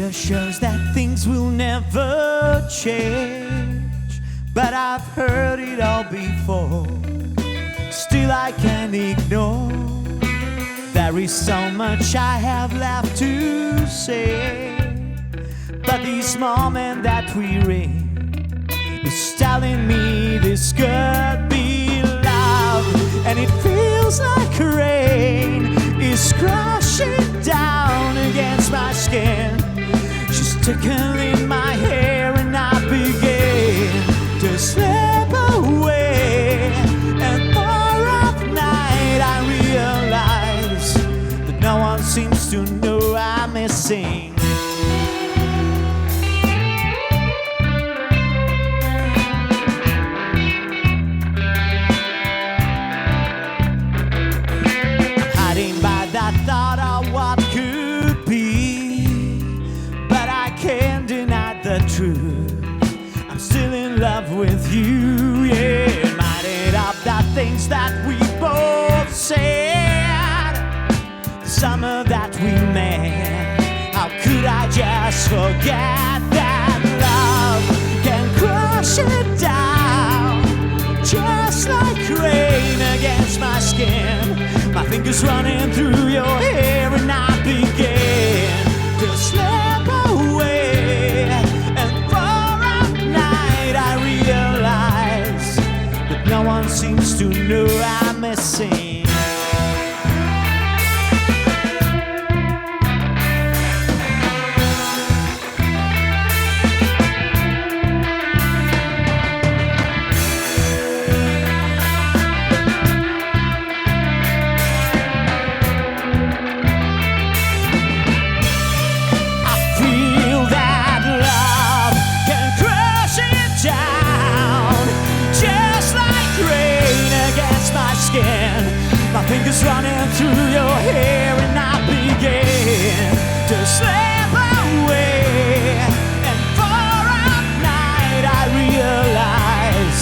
assures that things will never change, but I've heard it all before. Still I can't ignore. There is so much I have left to say, but this moment that we're in is telling me this could be love. And it feels like rain is crashing down against my skin. She's tickling my hair and I begin to slip away. And for a night I realize that no one seems to know I'm missing. Thought of what could be, but I can't deny the truth. I'm still in love with you, yeah. Might it up the things that we both said, the summer that we met. How could I just forget that love can crush it down, just like rain against my skin. My fingers running through your hair and I begin to slip away. And for a night I realize that no one seems to know I'm missing. My fingers running through your hair and I begin to slip away. And for a night I realize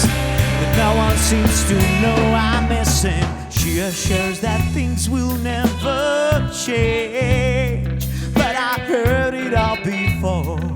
that no one seems to know I'm missing. She assures that things will never change, but I heard it all before.